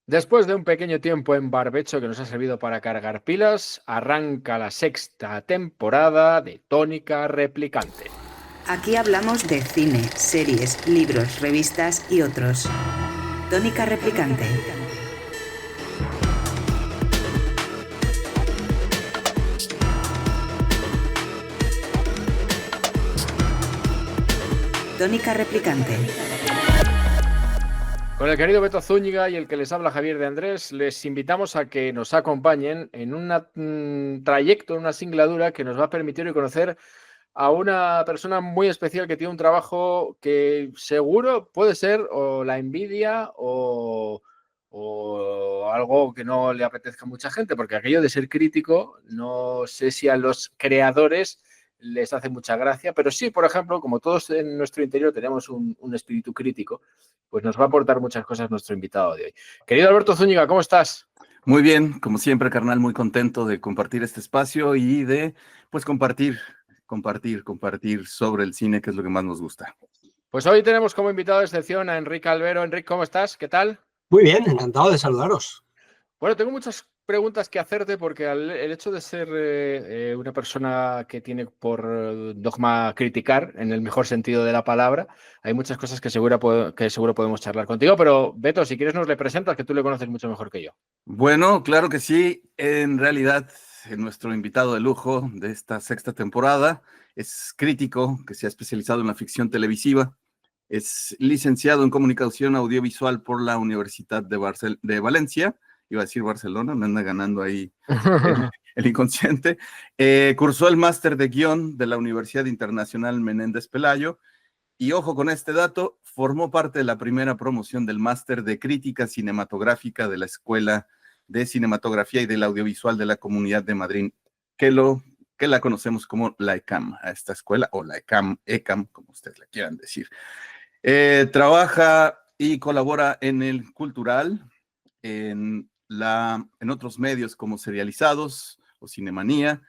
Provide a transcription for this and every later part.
Después de un pequeño tiempo en barbecho que nos ha servido para cargar pilas, arranca la sexta temporada de Tónica Replicante. Aquí hablamos de cine, series, libros, revistas y otros. Tónica Replicante. Tónica Replicante. Con el querido Beto Zúñiga y el que les habla Javier de Andrés, les invitamos a que nos acompañen en un trayecto, en una singladura que nos va a permitir conocer a una persona muy especial que tiene un trabajo que seguro puede ser o la envidia o algo que no le apetezca a mucha gente, porque aquello de ser crítico, no sé si a los creadores les hace mucha gracia, pero sí, por ejemplo, como todos en nuestro interior tenemos un espíritu crítico, pues nos va a aportar muchas cosas nuestro invitado de hoy. Querido Alberto Zúñiga, ¿cómo estás? Muy bien, como siempre, carnal, muy contento de compartir este espacio y de, pues, compartir sobre el cine, que es lo que más nos gusta. Pues hoy tenemos como invitado de excepción a Enrique Albero. Enrique, ¿cómo estás? ¿Qué tal? Muy bien, encantado de saludaros. Bueno, tengo muchas preguntas que hacerte porque el hecho de ser una persona que tiene por dogma criticar, en el mejor sentido de la palabra, hay muchas cosas que seguro podemos charlar contigo, pero Beto, si quieres nos le presentas, que tú le conoces mucho mejor que yo. Bueno, claro que sí. En realidad, nuestro invitado de lujo de esta sexta temporada es crítico que se ha especializado en la ficción televisiva. Es licenciado en comunicación audiovisual por la Universidad de Valencia. Iba a decir Barcelona, me anda ganando ahí el inconsciente. Cursó el máster de guión de la Universidad Internacional Menéndez Pelayo. Y ojo con este dato, formó parte de la primera promoción del máster de crítica cinematográfica de la Escuela de Cinematografía y del Audiovisual de la Comunidad de Madrid, que la conocemos como la ECAM, a esta escuela, o la ECAM, como ustedes la quieran decir. Trabaja y colabora en el cultural, en otros medios como Serializados o Cinemanía,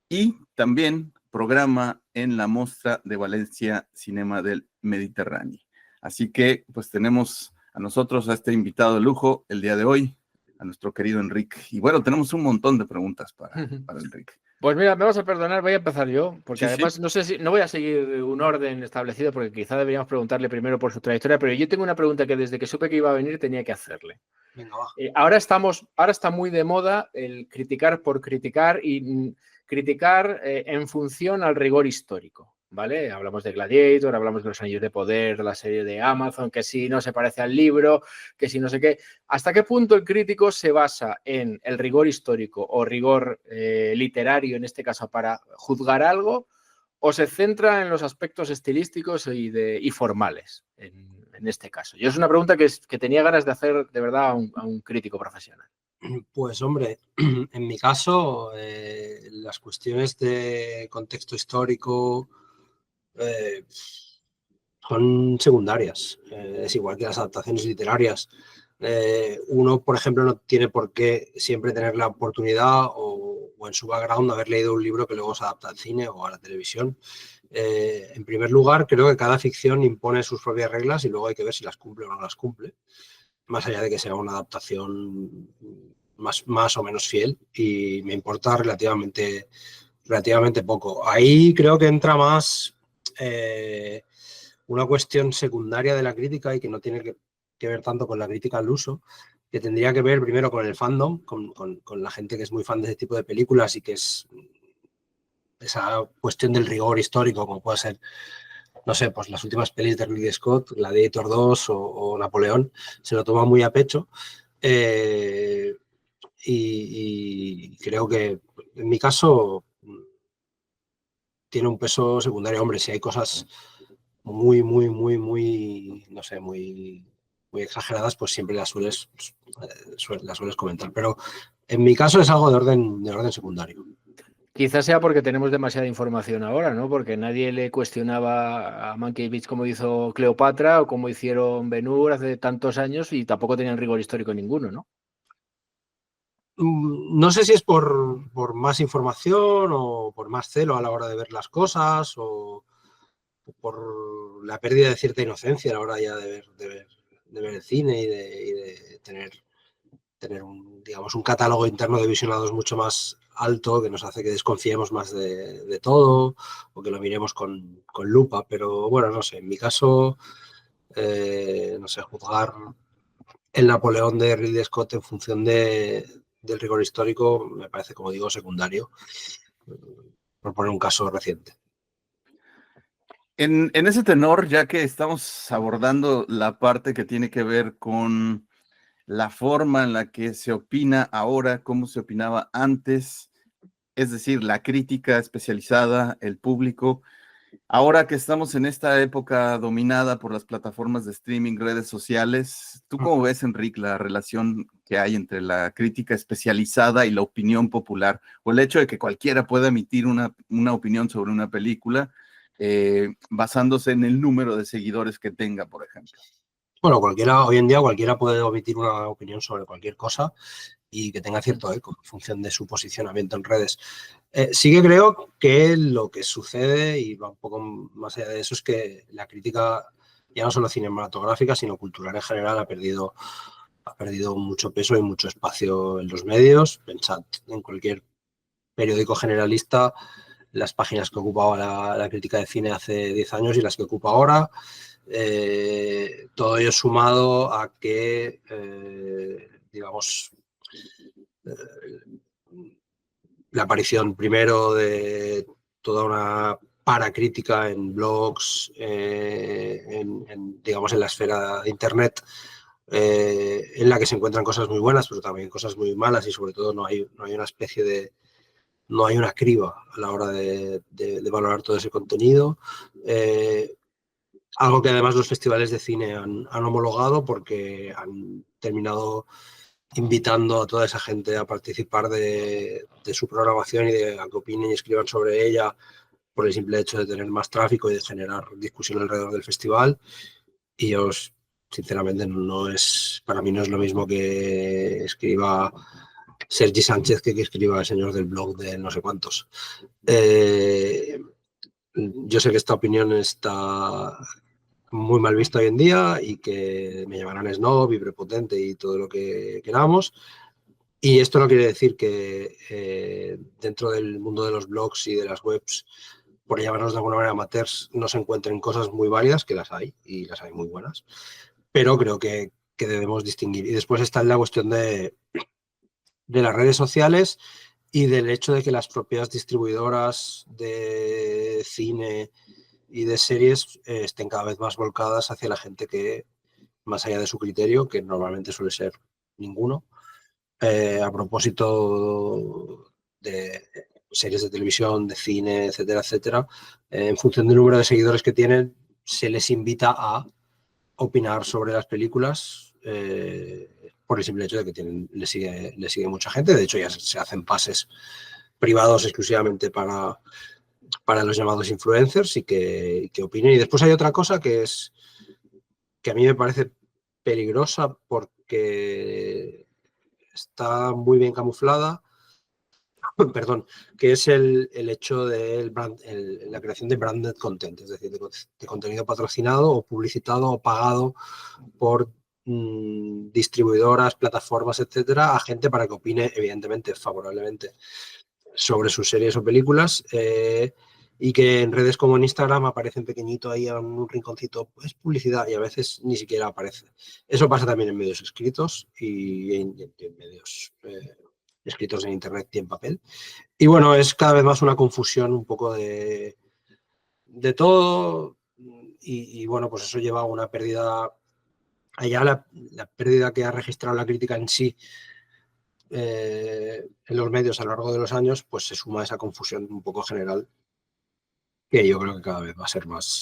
y también programa en la Mostra de Valencia Cinema del Mediterráneo. Así que, pues, tenemos a nosotros a este invitado de lujo el día de hoy, a nuestro querido Enrique. Y bueno, tenemos un montón de preguntas para Enrique. Pues mira, me vas a perdonar, voy a empezar yo, porque Sí, además sí. no sé si no voy a seguir un orden establecido, porque quizá deberíamos preguntarle primero por su trayectoria, pero yo tengo una pregunta que desde que supe que iba a venir tenía que hacerle. Venga, va. Ahora está muy de moda el criticar por criticar y criticar en función al rigor histórico, ¿vale? Hablamos de Gladiator, hablamos de Los Anillos de Poder, de la serie de Amazon, que si no se parece al libro, que si no sé qué. ¿Hasta qué punto el crítico se basa en el rigor histórico o rigor literario, en este caso, para juzgar algo, o se centra en los aspectos estilísticos y formales, en este caso? Yo es una pregunta que tenía ganas de hacer de verdad a un crítico profesional. Pues hombre, en mi caso, las cuestiones de contexto histórico son secundarias. Es igual que las adaptaciones literarias. Uno, por ejemplo, no tiene por qué siempre tener la oportunidad o en su background haber leído un libro que luego se adapta al cine o a la televisión. En primer lugar, creo que cada ficción impone sus propias reglas y luego hay que ver si las cumple o no las cumple, más allá de que sea una adaptación más o menos fiel, y me importa relativamente poco. Ahí creo que entra más una cuestión secundaria de la crítica y que no tiene que ver tanto con la crítica al uso, que tendría que ver primero con el fandom, con la gente que es muy fan de ese tipo de películas y que es esa cuestión del rigor histórico, como puede ser, no sé, pues las últimas pelis de Ridley Scott, Gladiator 2 o Napoleón, se lo toma muy a pecho. Y creo que en mi caso tiene un peso secundario. Hombre, si hay cosas muy, no sé, muy exageradas, pues siempre las sueles comentar. Pero en mi caso es algo de orden secundario. Quizás sea porque tenemos demasiada información ahora, ¿no? Porque nadie le cuestionaba a Mankiewicz como hizo Cleopatra o como hicieron Ben-Hur hace tantos años y tampoco tenían rigor histórico ninguno, ¿no? No sé si es por más información o por más celo a la hora de ver las cosas o por la pérdida de cierta inocencia a la hora ya de ver el cine y de tener tener digamos, un catálogo interno de visionados mucho más alto, que nos hace que desconfiemos más de todo o que lo miremos con lupa. Pero bueno, no sé, en mi caso, no sé, juzgar el Napoleón de Ridley Scott en función del rigor histórico me parece, como digo, secundario, por poner un caso reciente. En ese tenor, ya que estamos abordando la parte que tiene que ver con la forma en la que se opina ahora, cómo se opinaba antes, es decir, la crítica especializada, el público, ahora que estamos en esta época dominada por las plataformas de streaming, redes sociales, ¿tú cómo ves, Enrique, la relación que hay entre la crítica especializada y la opinión popular? O el hecho de que cualquiera pueda emitir una opinión sobre una película basándose en el número de seguidores que tenga, por ejemplo. Bueno, hoy en día cualquiera puede emitir una opinión sobre cualquier cosa y que tenga cierto eco en función de su posicionamiento en redes. Sí que creo que lo que sucede, y va un poco más allá de eso, es que la crítica, ya no solo cinematográfica, sino cultural en general, ha perdido mucho peso y mucho espacio en los medios. Pensad en cualquier periódico generalista, las páginas que ocupaba la crítica de cine hace 10 años y las que ocupa ahora. Todo ello sumado a que, digamos, la aparición primero de toda una paracrítica en blogs, digamos, en la esfera de Internet, en la que se encuentran cosas muy buenas, pero también cosas muy malas, y sobre todo no hay una especie de... no hay una criba a la hora de valorar todo ese contenido. Algo que además los festivales de cine han homologado, porque han terminado invitando a toda esa gente a participar de su programación y de a que opinen y escriban sobre ella, por el simple hecho de tener más tráfico y de generar discusión alrededor del festival. Y yo, sinceramente, para mí no es lo mismo que escriba Sergi Sánchez que escriba el señor del blog de no sé cuántos. Yo sé que esta opinión está muy mal vista hoy en día y que me llamarán snob y prepotente y todo lo que queramos. Y esto no quiere decir que dentro del mundo de los blogs y de las webs, por llamarlos de alguna manera amateurs, no se encuentren cosas muy válidas, que las hay, y las hay muy buenas, pero creo que debemos distinguir. Y después está la cuestión de las redes sociales y del hecho de que las propias distribuidoras de cine y de series estén cada vez más volcadas hacia la gente que, más allá de su criterio, que normalmente suele ser ninguno, a propósito de series de televisión, de cine, etcétera, etcétera, en función del número de seguidores que tienen, se les invita a opinar sobre las películas por el simple hecho de que le sigue mucha gente. De hecho, ya se hacen pases privados exclusivamente para los llamados influencers y que opinen. Y después hay otra cosa que a mí me parece peligrosa porque está muy bien camuflada, perdón, que es el hecho de la creación de branded content, es decir, de contenido patrocinado o publicitado o pagado por distribuidoras, plataformas, etcétera, a gente para que opine, evidentemente, favorablemente sobre sus series o películas, y que en redes como en Instagram aparece en pequeñito ahí en un rinconcito, es publicidad, y a veces ni siquiera aparece. Eso pasa también en medios escritos y en medios escritos en Internet y en papel. Y bueno, es cada vez más una confusión un poco de todo, y bueno, pues eso lleva a una pérdida, allá la pérdida que ha registrado la crítica en sí en los medios a lo largo de los años, pues se suma a esa confusión un poco general, que yo creo que cada vez va a ser mayor.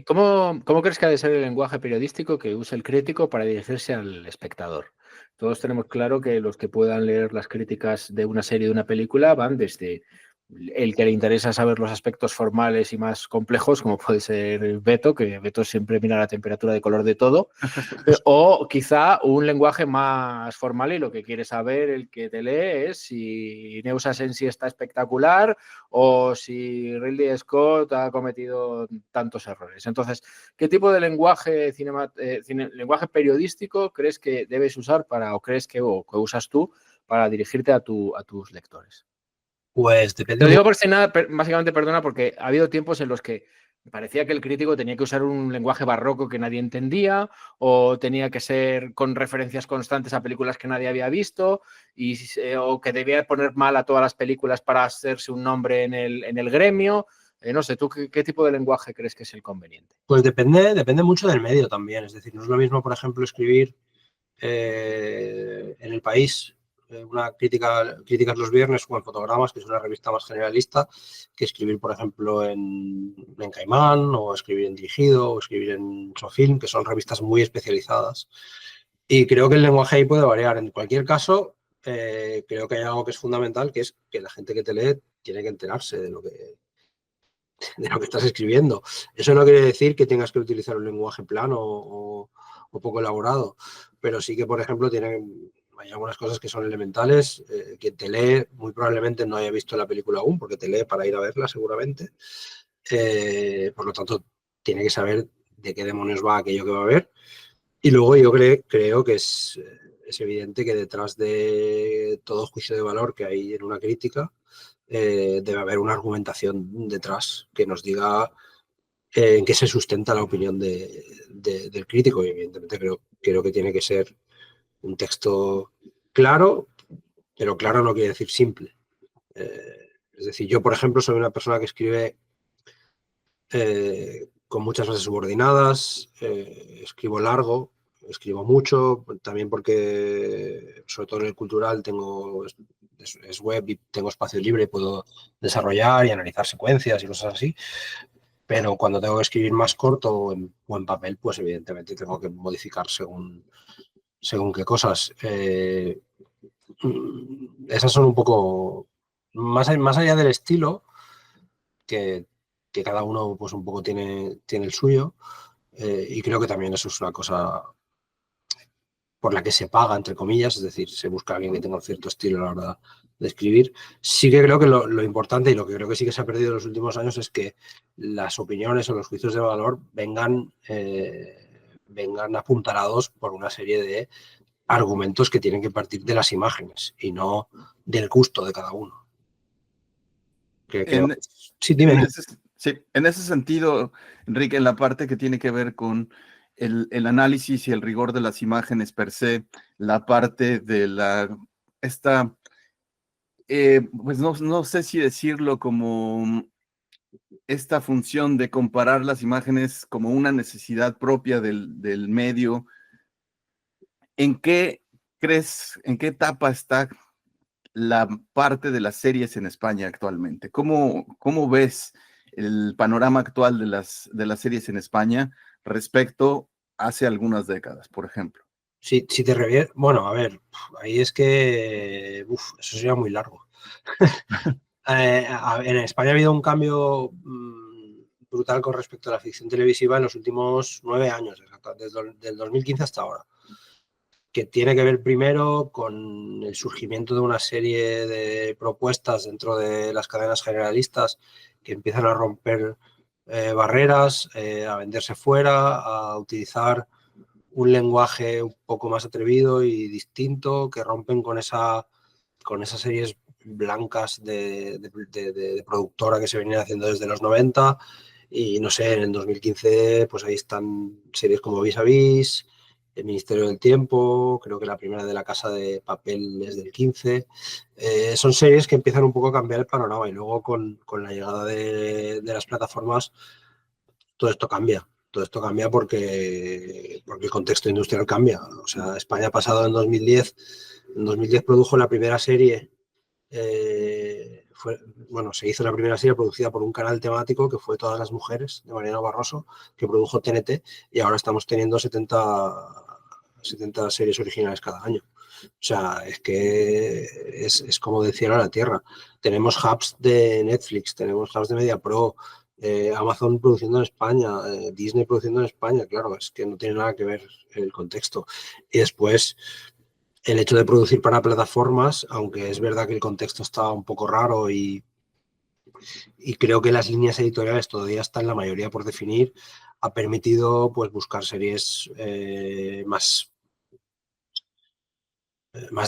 ¿Cómo crees que ha de ser el lenguaje periodístico que usa el crítico para dirigirse al espectador? Todos tenemos claro que los que puedan leer las críticas de una serie, de una película, van desde el que le interesa saber los aspectos formales y más complejos, como puede ser Beto, que Beto siempre mira la temperatura de color de todo, o quizá un lenguaje más formal y lo que quiere saber el que te lee es si Neus Asensi está espectacular o si Ridley Scott ha cometido tantos errores. Entonces, ¿qué tipo de lenguaje, lenguaje periodístico crees que debes usar o crees que usas tú para dirigirte a tus lectores? Pues Te depende lo digo mucho. por si nada, básicamente, perdona, porque ha habido tiempos en los que parecía que el crítico tenía que usar un lenguaje barroco que nadie entendía o tenía que ser con referencias constantes a películas que nadie había visto o que debía poner mal a todas las películas para hacerse un nombre en el gremio. No sé, ¿tú qué tipo de lenguaje crees que es el conveniente? Pues depende mucho del medio también. Es decir, no es lo mismo, por ejemplo, escribir en El País una críticas los viernes o en Fotogramas, que es una revista más generalista, que escribir, por ejemplo, en Caimán, o escribir en Dirigido, o escribir en Sofilm, que son revistas muy especializadas. Y creo que el lenguaje ahí puede variar. En cualquier caso, creo que hay algo que es fundamental, que es que la gente que te lee tiene que enterarse de lo que estás escribiendo. Eso no quiere decir que tengas que utilizar un lenguaje plano o poco elaborado, pero sí que, por ejemplo, hay algunas cosas que son elementales. Quien te lee muy probablemente no haya visto la película aún, porque te lee para ir a verla seguramente. Por lo tanto, tiene que saber de qué demonios va aquello que va a ver. Y luego yo creo que es evidente que detrás de todo juicio de valor que hay en una crítica, debe haber una argumentación detrás que nos diga en qué se sustenta la opinión del crítico. Y evidentemente creo que tiene que ser un texto claro, pero claro no quiere decir simple. Es decir, yo, por ejemplo, soy una persona que escribe con muchas frases subordinadas, escribo largo, escribo mucho, también porque, sobre todo en el cultural, es web y tengo espacio libre y puedo desarrollar y analizar secuencias y cosas así. Pero cuando tengo que escribir más corto o en papel, pues evidentemente tengo que modificar según qué cosas. Esas son un poco, más allá del estilo, que cada uno pues un poco tiene el suyo, y creo que también eso es una cosa por la que se paga, entre comillas, es decir, se busca a alguien que tenga un cierto estilo a la hora de escribir. Sí que creo que lo importante, y lo que creo que sí que se ha perdido en los últimos años, es que las opiniones o los juicios de valor vengan apuntalados por una serie de argumentos que tienen que partir de las imágenes y no del gusto de cada uno. Sí, dime. En ese sentido, Enrique, en la parte que tiene que ver con el análisis y el rigor de las imágenes per se, la parte de pues no sé si decirlo como esta función de comparar las imágenes como una necesidad propia del medio. ¿En qué etapa está la parte de las series en España actualmente? ¿Cómo ves el panorama actual de las series en España respecto a hace algunas décadas, por ejemplo? Si te revieres, bueno, a ver, ahí es que eso sería muy largo. En España ha habido un cambio brutal con respecto a la ficción televisiva en los últimos 9 años, desde el 2015 hasta ahora, que tiene que ver primero con el surgimiento de una serie de propuestas dentro de las cadenas generalistas que empiezan a romper barreras, a venderse fuera, a utilizar un lenguaje un poco más atrevido y distinto, que rompen con esas series blancas de productora que se venían haciendo desde los 90. Y no sé, en el 2015 pues ahí están series como Vis a Vis, El Ministerio del Tiempo, creo que la primera de La Casa de Papel es del 15. Son series que empiezan un poco a cambiar el panorama, y luego con la llegada de las plataformas todo esto cambia. Todo esto cambia porque el contexto industrial cambia. O sea, España ha pasado en 2010 produjo la primera serie, se hizo la primera serie producida por un canal temático que fue Todas las Mujeres, de Mariano Barroso, que produjo TNT, y ahora estamos teniendo 70 series originales cada año. O sea, es que es como del cielo a la tierra. Tenemos hubs de Netflix, tenemos hubs de MediaPro, Amazon produciendo en España, Disney produciendo en España. Claro, es que no tiene nada que ver el contexto. Y después, el hecho de producir para plataformas, aunque es verdad que el contexto está un poco raro y creo que las líneas editoriales todavía están la mayoría por definir, ha permitido pues buscar series más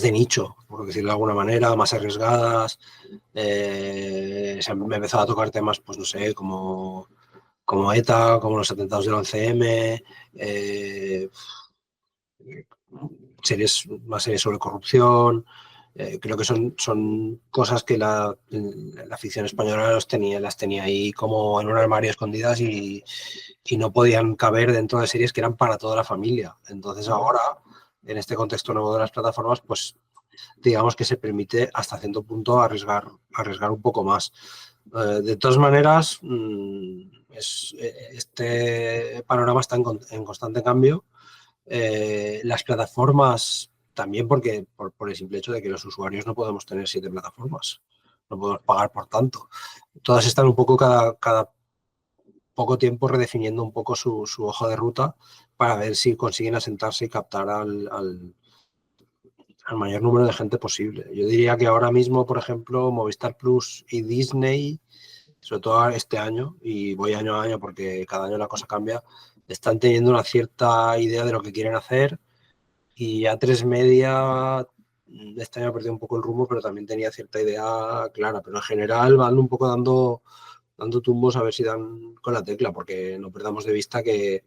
de nicho, por decirlo de alguna manera, más arriesgadas. Me he empezado a tocar temas, pues no sé, como ETA, como los atentados del 11M, más series sobre corrupción. Creo que son cosas que la ficción española las tenía ahí como en un armario escondidas y no podían caber dentro de series que eran para toda la familia. Entonces ahora, en este contexto nuevo de las plataformas, pues digamos que se permite hasta cierto punto arriesgar un poco más. De todas maneras, este panorama está en constante cambio. Las plataformas también, porque por el simple hecho de que los usuarios no podemos tener 7 plataformas, no podemos pagar por tanto. Todas están un poco cada poco tiempo redefiniendo un poco su hoja de ruta para ver si consiguen asentarse y captar al mayor número de gente posible. Yo diría que ahora mismo, por ejemplo, Movistar Plus y Disney, sobre todo este año, y voy año a año porque cada año la cosa cambia, están teniendo una cierta idea de lo que quieren hacer. Y A3 Media este año ha perdido un poco el rumbo, pero también tenía cierta idea clara. Pero en general van un poco dando tumbos a ver si dan con la tecla, porque no perdamos de vista que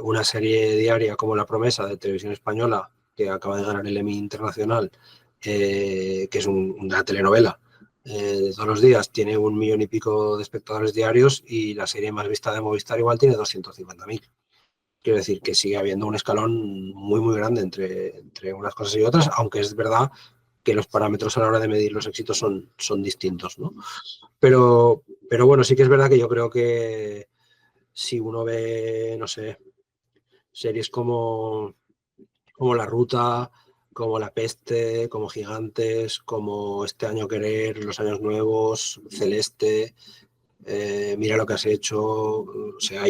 una serie diaria como La Promesa de Televisión Española, que acaba de ganar el Emmy Internacional, que es una telenovela, todos los días tiene 1 millón y pico de espectadores diarios y la serie más vista de Movistar igual tiene 250.000. Quiero decir que sigue habiendo un escalón muy, muy grande entre unas cosas y otras, aunque es verdad que los parámetros a la hora de medir los éxitos son distintos, ¿no? Pero bueno, sí que es verdad que yo creo que si uno ve, no sé, series como La Ruta, como La Peste, como Gigantes, como Este Año Querer, Los Años Nuevos, Celeste, Mira lo que has hecho, o sea,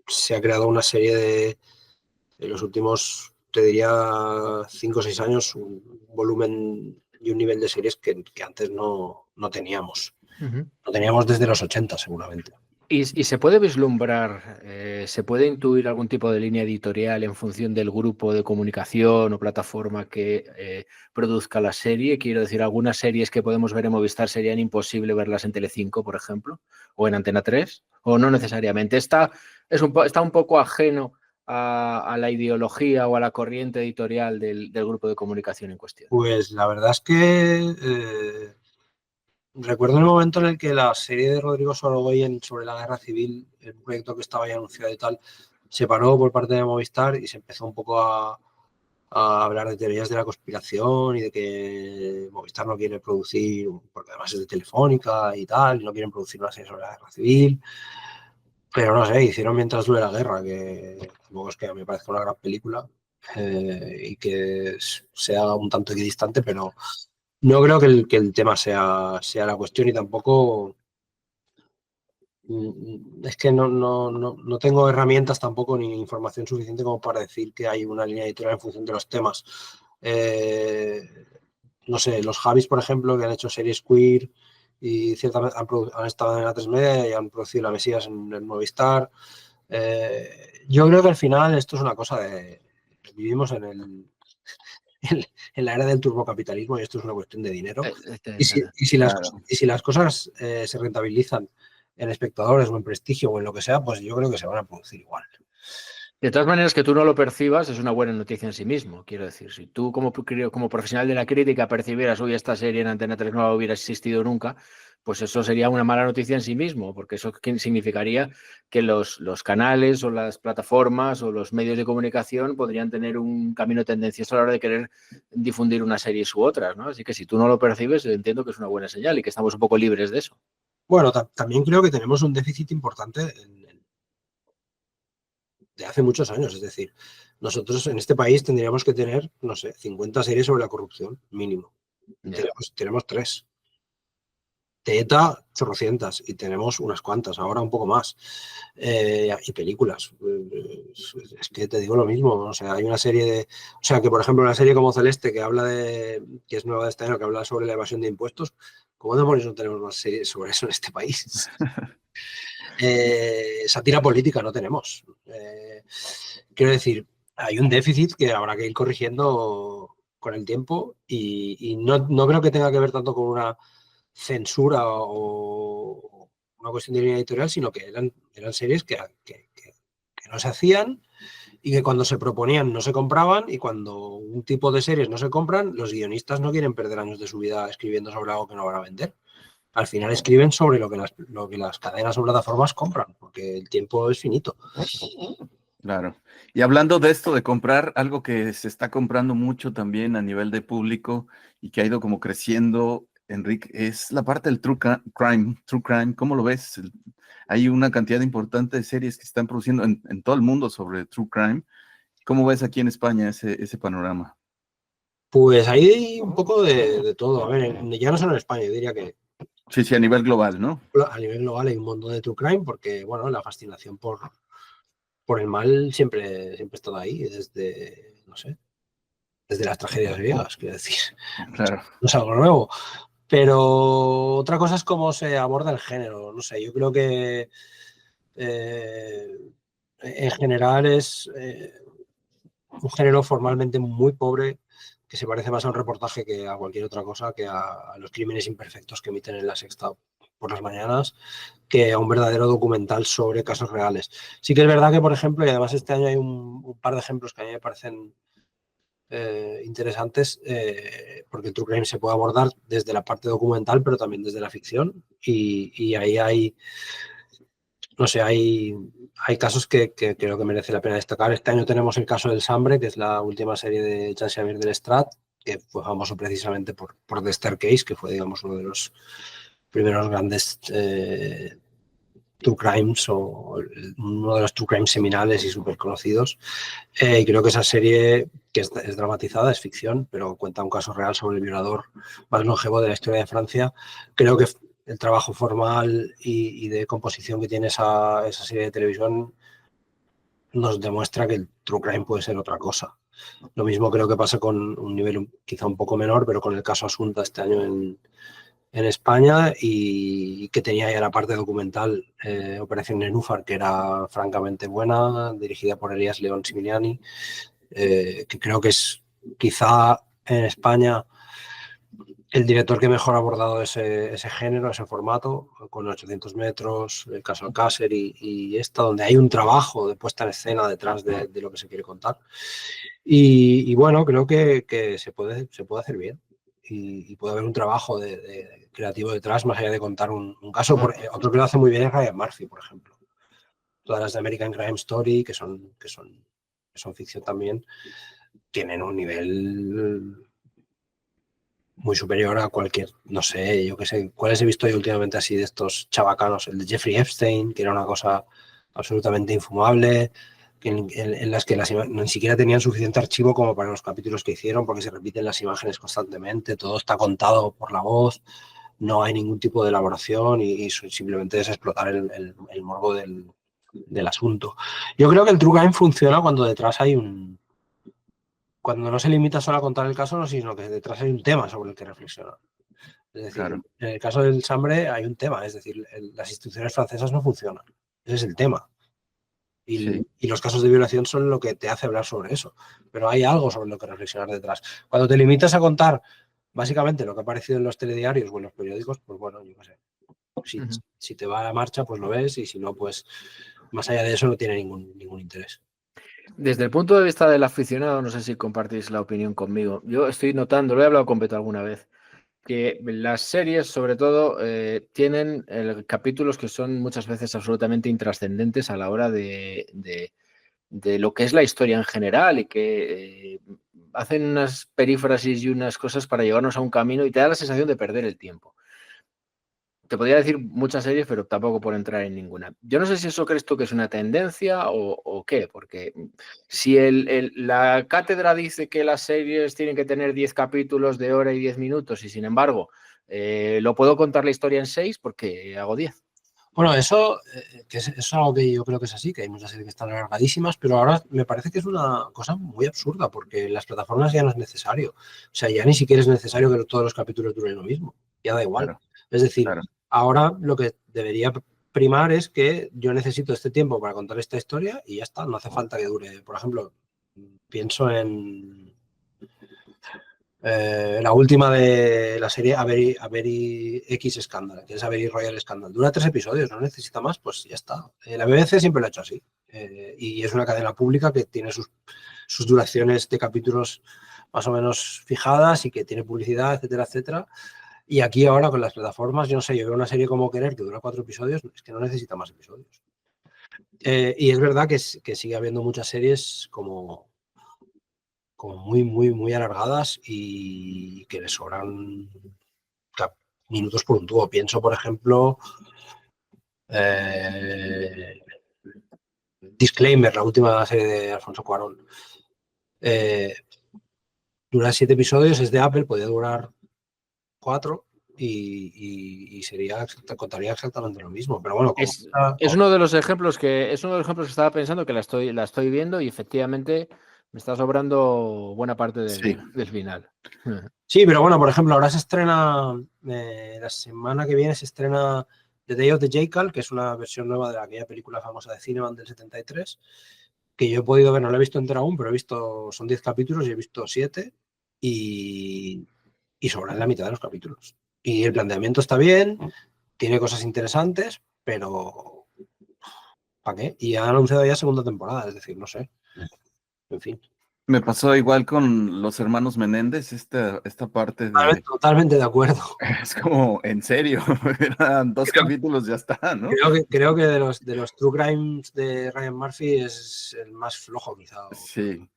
se ha creado una serie de los últimos, te diría, 5 o 6 años, un volumen y un nivel de series que antes no teníamos. No teníamos desde los 80, seguramente. ¿Y se puede vislumbrar, se puede intuir algún tipo de línea editorial en función del grupo de comunicación o plataforma que produzca la serie? Quiero decir, algunas series que podemos ver en Movistar serían imposible verlas en Telecinco, por ejemplo, o en Antena 3, o no necesariamente. Está un poco ajeno a la ideología o a la corriente editorial del grupo de comunicación en cuestión. Pues la verdad es que recuerdo el momento en el que la serie de Rodrigo Sorogoyen sobre la guerra civil, el proyecto que estaba ya anunciado y tal, se paró por parte de Movistar y se empezó un poco a hablar de teorías de la conspiración y de que Movistar no quiere producir, porque además es de Telefónica y tal, y no quieren producir una serie sobre la guerra civil. Pero no sé, hicieron Mientras dure la guerra, que tampoco es que me parezca una gran película y que sea un tanto equidistante, pero no creo que el tema sea la cuestión y tampoco es que no tengo herramientas tampoco ni información suficiente como para decir que hay una línea editorial en función de los temas. No sé, los Javis, por ejemplo, que han hecho series queer y ciertamente han estado en A3 Media y han producido La Mesías en el Movistar. Yo creo que al final esto es una cosa de... Vivimos en la era del turbocapitalismo y esto es una cuestión de dinero. Y si las cosas se rentabilizan en espectadores o en prestigio o en lo que sea, pues yo creo que se van a producir igual. De todas maneras, que tú no lo percibas es una buena noticia en sí mismo. Quiero decir, si tú como profesional de la crítica percibieras, uy, esta serie en Antena 3 no hubiera existido nunca, pues eso sería una mala noticia en sí mismo, porque eso significaría que los canales o las plataformas o los medios de comunicación podrían tener un camino tendencioso a la hora de querer difundir unas series u otras, ¿no? Así que si tú no lo percibes, entiendo que es una buena señal y que estamos un poco libres de eso. Bueno, también creo que tenemos un déficit importante de hace muchos años. Es decir, nosotros en este país tendríamos que tener, no sé, 50 series sobre la corrupción, mínimo. Ya. Tenemos 3. De ETA, chorrocientas, y tenemos unas cuantas, ahora un poco más. Y películas. Es que te digo lo mismo. O sea, hay una serie de. O sea, que por ejemplo, una serie como Celeste, que habla de. Que es nueva de este año, que habla sobre la evasión de impuestos. ¿Cómo demonios no tenemos más series sobre eso en este país? Sátira política no tenemos. Quiero decir, hay un déficit que habrá que ir corrigiendo con el tiempo y no creo que tenga que ver tanto con una censura o una cuestión de línea editorial, sino que eran series que no se hacían y que cuando se proponían no se compraban, y cuando un tipo de series no se compran, los guionistas no quieren perder años de su vida escribiendo sobre algo que no van a vender. Al final escriben sobre lo que las cadenas o plataformas compran, porque el tiempo es finito. Claro. Y hablando de esto de comprar, algo que se está comprando mucho también a nivel de público y que ha ido como creciendo, Enrique, es la parte del crime. True crime, ¿cómo lo ves? Hay una cantidad importante de series que están produciendo en todo el mundo sobre true crime. ¿Cómo ves aquí en España ese panorama? Pues hay un poco de todo. A ver, ya no solo en España, yo diría que Sí, sí, a nivel global, ¿no? a nivel global hay un montón de true crime, porque bueno, la fascinación por el mal siempre ha estado ahí, desde, no sé, desde las tragedias griegas, quiero decir. Claro. No es algo nuevo. Pero otra cosa es cómo se aborda el género. No sé, yo creo que en general es un género formalmente muy pobre, que se parece más a un reportaje que a cualquier otra cosa, que a los crímenes imperfectos que emiten en La Sexta por las mañanas, que a un verdadero documental sobre casos reales. Sí que es verdad que, por ejemplo, y además este año hay un par de ejemplos que a mí me parecen interesantes, porque el true crime se puede abordar desde la parte documental, pero también desde la ficción, y ahí hay, no sé, hay casos que creo que merece la pena destacar. Este año tenemos el caso del Sambre, que es la última serie de Jean-Xavier del Estrat, que fue famoso precisamente por The Staircase, que fue, digamos, uno de los primeros grandes true crimes, o uno de los true crimes seminales y súper conocidos. Y creo que esa serie, que es dramatizada, es ficción, pero cuenta un caso real sobre el violador más longevo de la historia de Francia. Creo que el trabajo formal y de composición que tiene esa serie de televisión nos demuestra que el true crime puede ser otra cosa. Lo mismo creo que pasa con un nivel quizá un poco menor, pero con el caso Asunta este año en España, y que tenía ya la parte documental, Operación Nenúfar, que era francamente buena, dirigida por Elías León Simigliani, que creo que es quizá en España el director que mejor ha abordado ese género, ese formato, con 800 metros, el caso Alcácer y esta, donde hay un trabajo de puesta en escena detrás de lo que se quiere contar. Y bueno, creo que se puede hacer bien. Y puede haber un trabajo de creativo detrás, más allá de contar un caso. Otro que lo hace muy bien es Ryan Murphy, por ejemplo. Todas las de American Crime Story, que son ficción también, tienen un nivel muy superior a cualquier, no sé, yo qué sé, ¿cuáles he visto yo últimamente así de estos chavacanos? El de Jeffrey Epstein, que era una cosa absolutamente infumable, en las que ni siquiera tenían suficiente archivo como para los capítulos que hicieron, porque se repiten las imágenes constantemente, todo está contado por la voz, no hay ningún tipo de elaboración y simplemente es explotar el morbo del asunto. Yo creo que el true crime funciona cuando detrás hay cuando no se limita solo a contar el caso, sino que detrás hay un tema sobre el que reflexionar. Es decir, Claro. en el caso del Sambre hay un tema, es decir, las instituciones francesas no funcionan. Ese es el tema. Sí. Y los casos de violación son lo que te hace hablar sobre eso. Pero hay algo sobre lo que reflexionar detrás. Cuando te limitas a contar básicamente lo que ha aparecido en los telediarios o en los periódicos, pues bueno, yo qué sé. Si te va a la marcha, pues lo ves, y si no, pues más allá de eso no tiene ningún interés. Desde el punto de vista del aficionado, no sé si compartís la opinión conmigo. Yo estoy notando, lo he hablado con Beto alguna vez, que las series, sobre todo, tienen capítulos que son muchas veces absolutamente intrascendentes a la hora de lo que es la historia en general, y que hacen unas perífrasis y unas cosas para llevarnos a un camino y te da la sensación de perder el tiempo. te podría decir muchas series, pero tampoco por entrar en ninguna. Yo no sé si eso crees tú que es una tendencia o qué, porque si la cátedra dice que las series tienen que tener 10 capítulos de hora y 10 minutos y sin embargo lo puedo contar la historia en 6, ¿por qué hago 10? Bueno, eso es algo que yo creo que es así, que hay muchas series que están alargadísimas, pero ahora me parece que es una cosa muy absurda, porque en las plataformas ya no es necesario. O sea, ya ni siquiera es necesario que todos los capítulos duren lo mismo. Ya da igual. Claro, Es decir, claro. ahora lo que debería primar es que yo necesito este tiempo para contar esta historia y ya está. No hace falta que dure. Por ejemplo, pienso en la última de la serie Avery X Scandal, que es Avery Royal Scandal. Dura 3 episodios, no necesita más, pues ya está. La BBC siempre lo ha hecho así. Y es una cadena pública que tiene sus duraciones de capítulos más o menos fijadas y que tiene publicidad, etcétera, etcétera. Y aquí ahora con las plataformas, yo no sé, yo veo una serie como Querer que dura 4 episodios, es que no necesita más episodios. Y es verdad que sigue habiendo muchas series como muy, muy, muy alargadas y que le sobran minutos por un tubo. Pienso, por ejemplo, Disclaimer, la última serie de Alfonso Cuarón. Dura 7 episodios, es de Apple, podría durar 4 y contaría exactamente lo mismo. Pero bueno, es uno de los ejemplos que estaba pensando que la estoy viendo y efectivamente me está sobrando buena parte del final. Sí, pero bueno, por ejemplo, ahora se estrena, la semana que viene se estrena The Day of the Jackal, que es una versión nueva de aquella película famosa de Cineman del 73, que yo he podido ver, no la he visto entera aún, pero son 10 capítulos y he visto 7 y sobran la mitad de los capítulos. Y el planteamiento está bien, tiene cosas interesantes, pero ¿para qué? Y han anunciado ya segunda temporada, es decir, no sé. En fin. Me pasó igual con los hermanos Menéndez, esta parte de... Totalmente de acuerdo. Es como, en serio, eran 2 capítulos, ya está, ¿no? Creo que de los True Crimes de Ryan Murphy es el más flojo, quizá. Sí.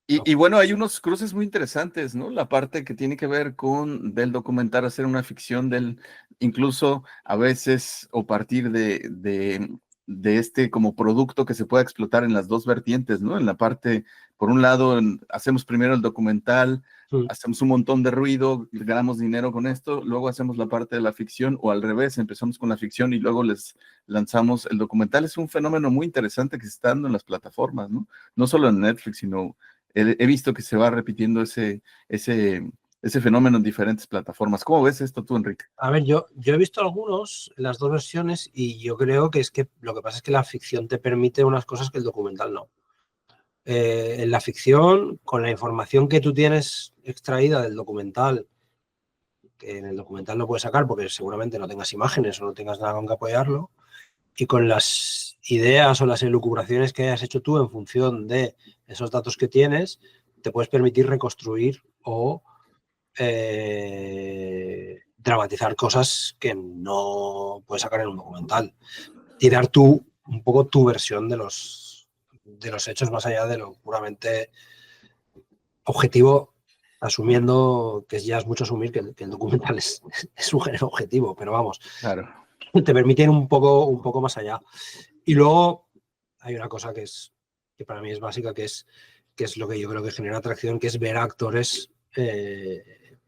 Y bueno, hay unos cruces muy interesantes, ¿no? La parte que tiene que ver con del documental, hacer una ficción incluso a veces, o partir de este como producto que se pueda explotar en las dos vertientes, ¿no? En la parte, por un lado, hacemos primero el documental, hacemos un montón de ruido, ganamos dinero con esto, luego hacemos la parte de la ficción, o al revés, empezamos con la ficción y luego les lanzamos el documental. Es un fenómeno muy interesante que se está dando en las plataformas, ¿no? No solo en Netflix, sino he visto que se va repitiendo ese fenómeno en diferentes plataformas. ¿Cómo ves esto tú, Enrique? A ver, yo he visto algunos, las dos versiones, y yo creo que lo que pasa es que la ficción te permite unas cosas que el documental no. En la ficción, con la información que tú tienes extraída del documental, que en el documental no puedes sacar porque seguramente no tengas imágenes o no tengas nada con que apoyarlo, y con las ideas o las elucubraciones que hayas hecho tú en función de esos datos que tienes, te puedes permitir reconstruir o dramatizar cosas que no puedes sacar en un documental y dar un poco tu versión de los hechos más allá de lo puramente objetivo, asumiendo que ya es mucho asumir que el documental es un género objetivo, pero vamos, claro, te permiten un poco más allá. Y luego hay una cosa que para mí es básica, que es lo que yo creo que genera atracción, que es ver a actores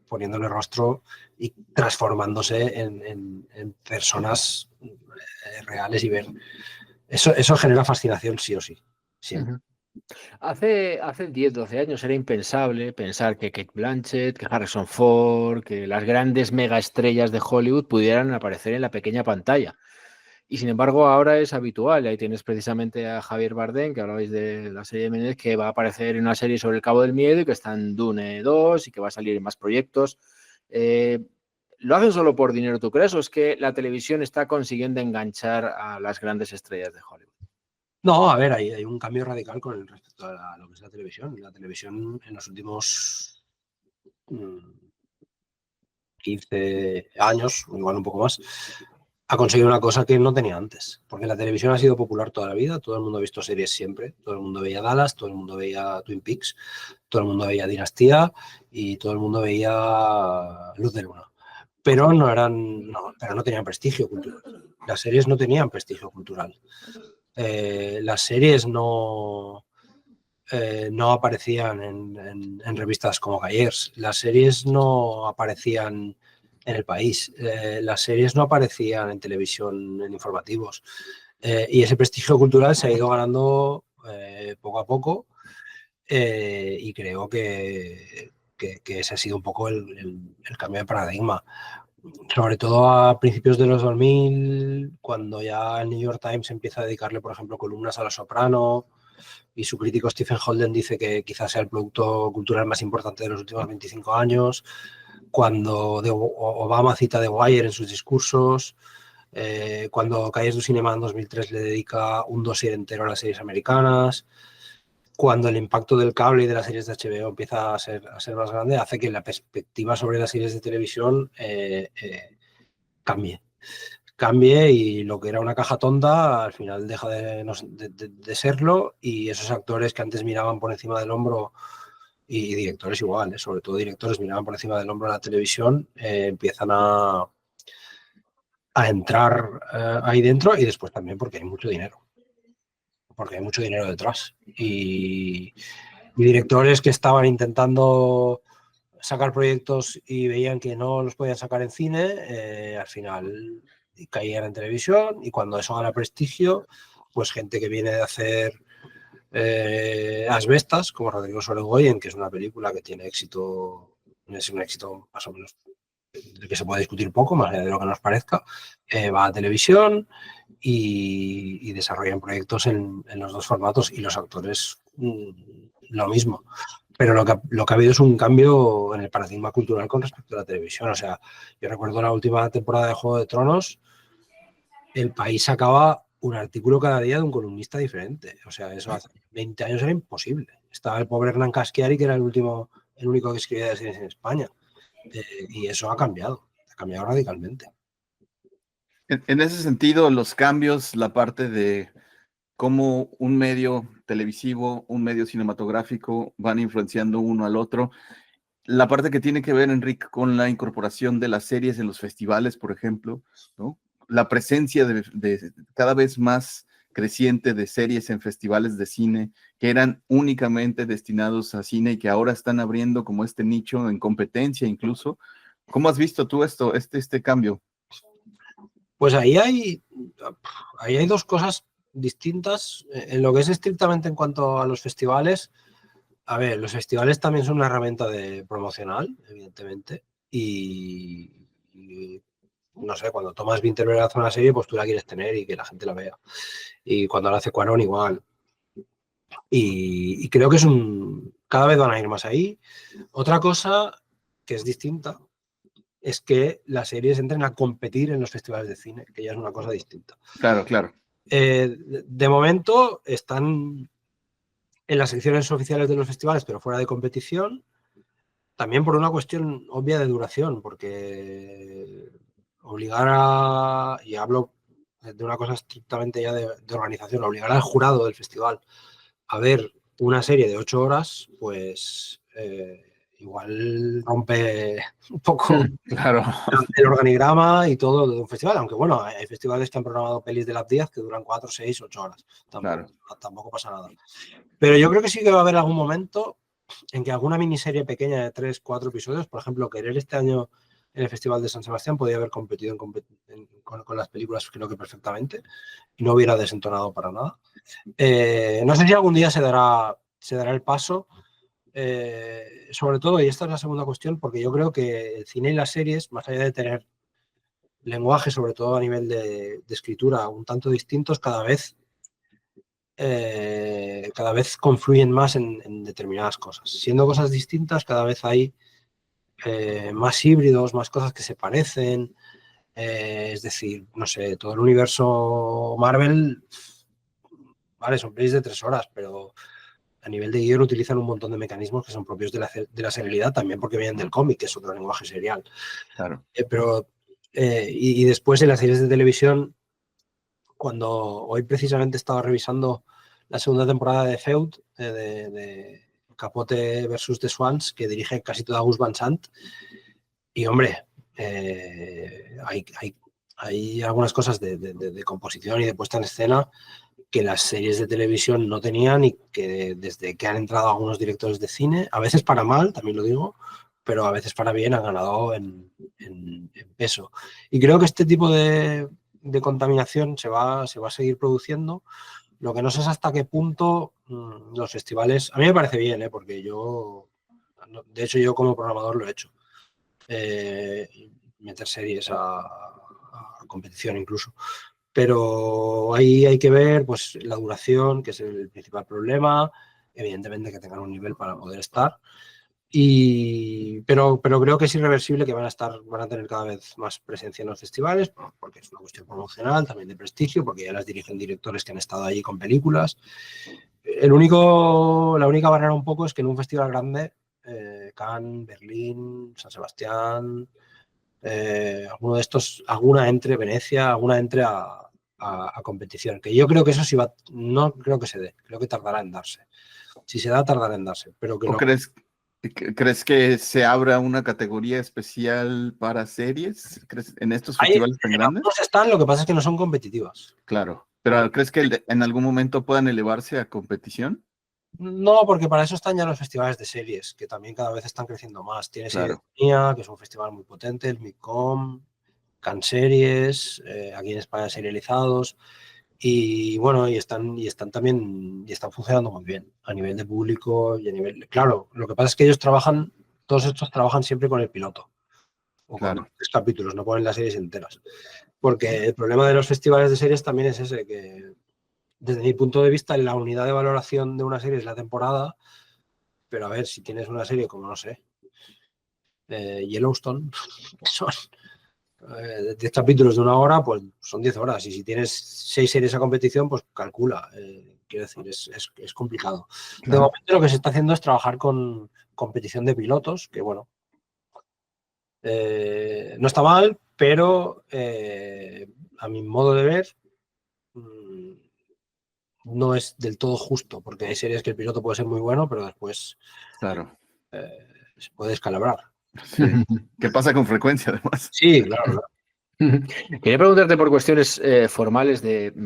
poniéndole rostro y transformándose en personas reales y ver. Eso genera fascinación sí o sí. Siempre. Hace 10, 12 años era impensable pensar que Cate Blanchett, que Harrison Ford, que las grandes megaestrellas de Hollywood pudieran aparecer en la pequeña pantalla. Y sin embargo ahora es habitual. Ahí tienes precisamente a Javier Bardem, que hablabais de la serie de Menez, que va a aparecer en una serie sobre el Cabo del Miedo y que está en Dune 2 y que va a salir en más proyectos. ¿Lo hacen solo por dinero, tú crees? ¿O es que la televisión está consiguiendo enganchar a las grandes estrellas de Hollywood? No, a ver, hay un cambio radical con respecto a lo que es la televisión. La televisión en los últimos 15 años, igual un poco más, ha conseguido una cosa que no tenía antes. Porque la televisión ha sido popular toda la vida, todo el mundo ha visto series siempre, todo el mundo veía Dallas, todo el mundo veía Twin Peaks, todo el mundo veía Dinastía y todo el mundo veía Luz de Luna. pero pero no tenían prestigio cultural. Las series no tenían prestigio cultural. Las series no aparecían en revistas como Gayers. Las series no aparecían en El País. Las series no aparecían en televisión, en informativos. Y ese prestigio cultural se ha ido ganando poco a poco, y creo que ese ha sido un poco el cambio de paradigma. Sobre todo a principios de los 2000, cuando ya el New York Times empieza a dedicarle, por ejemplo, columnas a Los Soprano, y su crítico Stephen Holden dice que quizás sea el producto cultural más importante de los últimos 25 años, cuando Obama cita The Wire en sus discursos, cuando Calles du Cinema en 2003 le dedica un dossier entero a las series americanas, cuando el impacto del cable y de las series de HBO empieza a ser más grande, hace que la perspectiva sobre las series de televisión cambie, y lo que era una caja tonta al final deja de serlo, y esos actores que antes miraban por encima del hombro, y directores igual, sobre todo directores miraban por encima del hombro a la televisión, empiezan a entrar ahí dentro, y después también porque hay mucho dinero detrás, y directores que estaban intentando sacar proyectos y veían que no los podían sacar en cine, al final caían en televisión, y cuando eso gana prestigio, pues gente que viene de hacer Asbestas, como Rodrigo Sorogoyen, que es una película que tiene éxito, es un éxito más o menos del que se puede discutir poco, más allá de lo que nos parezca, va a televisión y desarrollan proyectos en los dos formatos, y los actores lo mismo. Pero lo que ha habido es un cambio en el paradigma cultural con respecto a la televisión. O sea, yo recuerdo la última temporada de Juego de Tronos, El País sacaba un artículo cada día de un columnista diferente. O sea, eso hace 20 años era imposible. Estaba el pobre Hernán Caschiari, que era el único que escribía de series en España. Y eso ha cambiado radicalmente. En ese sentido, los cambios, la parte de cómo un medio televisivo, un medio cinematográfico van influenciando uno al otro. La parte que tiene que ver, Enrique, con la incorporación de las series en los festivales, por ejemplo, ¿no? La presencia de cada vez más creciente de series en festivales de cine que eran únicamente destinados a cine y que ahora están abriendo como este nicho en competencia incluso. ¿Cómo has visto tú este cambio? Pues ahí hay dos cosas distintas. En lo que es estrictamente en cuanto a los festivales, a ver, los festivales también son una herramienta promocional, evidentemente, y no sé, cuando Thomas Vinterberg hace una serie, pues tú la quieres tener y que la gente la vea. Y cuando la hace Cuarón, igual. Y creo que cada vez van a ir más ahí. Otra cosa que es distinta es que las series entren a competir en los festivales de cine, que ya es una cosa distinta. Claro, claro. De momento están en las secciones oficiales de los festivales, pero fuera de competición, también por una cuestión obvia de duración, porque y hablo de una cosa estrictamente ya de organización, obligar al jurado del festival a ver una serie de 8 horas, pues igual rompe un poco claro. el organigrama y todo de un festival, aunque bueno, hay festivales que han programado pelis de Lap 10 que duran 4, 6, 8 horas. Tampoco pasa nada. Pero yo creo que sí que va a haber algún momento en que alguna miniserie pequeña de 3, 4 episodios, por ejemplo, Querer este año en el Festival de San Sebastián podía haber competido con las películas, creo que perfectamente, y no hubiera desentonado para nada. No sé si algún día se dará el paso, sobre todo, y esta es la segunda cuestión, porque yo creo que el cine y las series, más allá de tener lenguaje, sobre todo a nivel de escritura, un tanto distintos, cada vez confluyen más en determinadas cosas. Siendo cosas distintas, cada vez hay más híbridos, más cosas que se parecen. Es decir, no sé, todo el universo Marvel, vale, son pelis de 3 horas, pero a nivel de guión utilizan un montón de mecanismos que son propios de la serialidad, también porque vienen del cómic, que es otro lenguaje serial. Claro. Y después en las series de televisión, cuando hoy precisamente estaba revisando la segunda temporada de Feud, de Capote versus The Swans, que dirige casi toda Gus Van Sant, y hombre, hay algunas cosas de composición y de puesta en escena que las series de televisión no tenían y que desde que han entrado algunos directores de cine, a veces para mal, también lo digo, pero a veces para bien, han ganado en peso. Y creo que este tipo de contaminación se va a seguir produciendo. Lo que no sé es hasta qué punto los festivales... A mí me parece bien, porque de hecho yo como programador lo he hecho. Meter series a competición incluso. Pero ahí hay que ver pues, la duración, que es el principal problema. Evidentemente que tengan un nivel para poder estar. Pero creo que es irreversible que van a tener cada vez más presencia en los festivales, porque es una cuestión promocional, también de prestigio, porque ya las dirigen directores que han estado allí con películas. La única barrera un poco es que en un festival grande, Cannes, Berlín, San Sebastián, alguno de estos, alguna entre Venecia, alguna entre a competición, que yo creo que eso sí no creo que se dé, creo que tardará en darse. Si se da, tardará en darse, pero que ¿O no. crees que se abra una categoría especial para series en estos festivales tan grandes? Están, lo que pasa es que no son competitivas. Claro, pero ¿crees que en algún momento puedan elevarse a competición? No, porque para eso están ya los festivales de series, que también cada vez están creciendo más. Tiene Claro. Series, que es un festival muy potente, el MICOM, Cannes Series, aquí en España serializados. Y bueno, y están funcionando muy bien a nivel de público y a nivel. Claro, lo que pasa es que todos estos trabajan siempre con el piloto o Claro. con 3 capítulos, no ponen las series enteras. Porque el problema de los festivales de series también es ese, que desde mi punto de vista la unidad de valoración de una serie es la temporada, pero a ver, si tienes una serie como, no sé, Yellowstone, son 10 capítulos de 1 hora, pues son 10 horas. Y si tienes 6 series a competición, pues calcula. Quiero decir, es complicado. Claro. De momento lo que se está haciendo es trabajar con competición de pilotos, que bueno, no está mal, pero a mi modo de ver no es del todo justo, porque hay series que el piloto puede ser muy bueno, pero después Claro. se puede descalabrar. Sí. ¿Qué pasa con frecuencia, además? Sí, claro. Quería preguntarte por cuestiones formales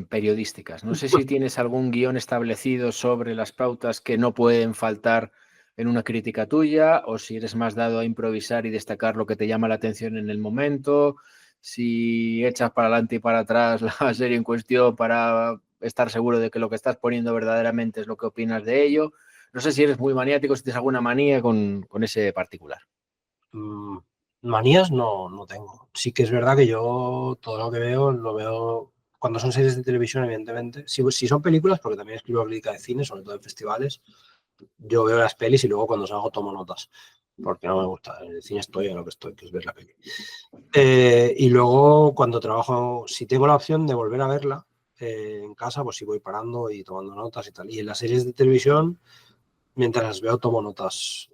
periodísticas. No sé si tienes algún guión establecido sobre las pautas que no pueden faltar en una crítica tuya, o si eres más dado a improvisar y destacar lo que te llama la atención en el momento, si echas para adelante y para atrás la serie en cuestión para estar seguro de que lo que estás poniendo verdaderamente es lo que opinas de ello. No sé si eres muy maniático, si tienes alguna manía con ese particular. Manías no tengo. Sí que es verdad que yo todo lo que veo, lo veo cuando son series de televisión, evidentemente. Si son películas, porque también escribo crítica de cine, sobre todo en festivales, yo veo las pelis y luego cuando salgo tomo notas, porque no me gusta. En el cine estoy a lo que estoy, que es ver la peli. Y luego cuando trabajo, si tengo la opción de volver a verla en casa, pues sí voy parando y tomando notas y tal. Y en las series de televisión, mientras las veo, tomo notas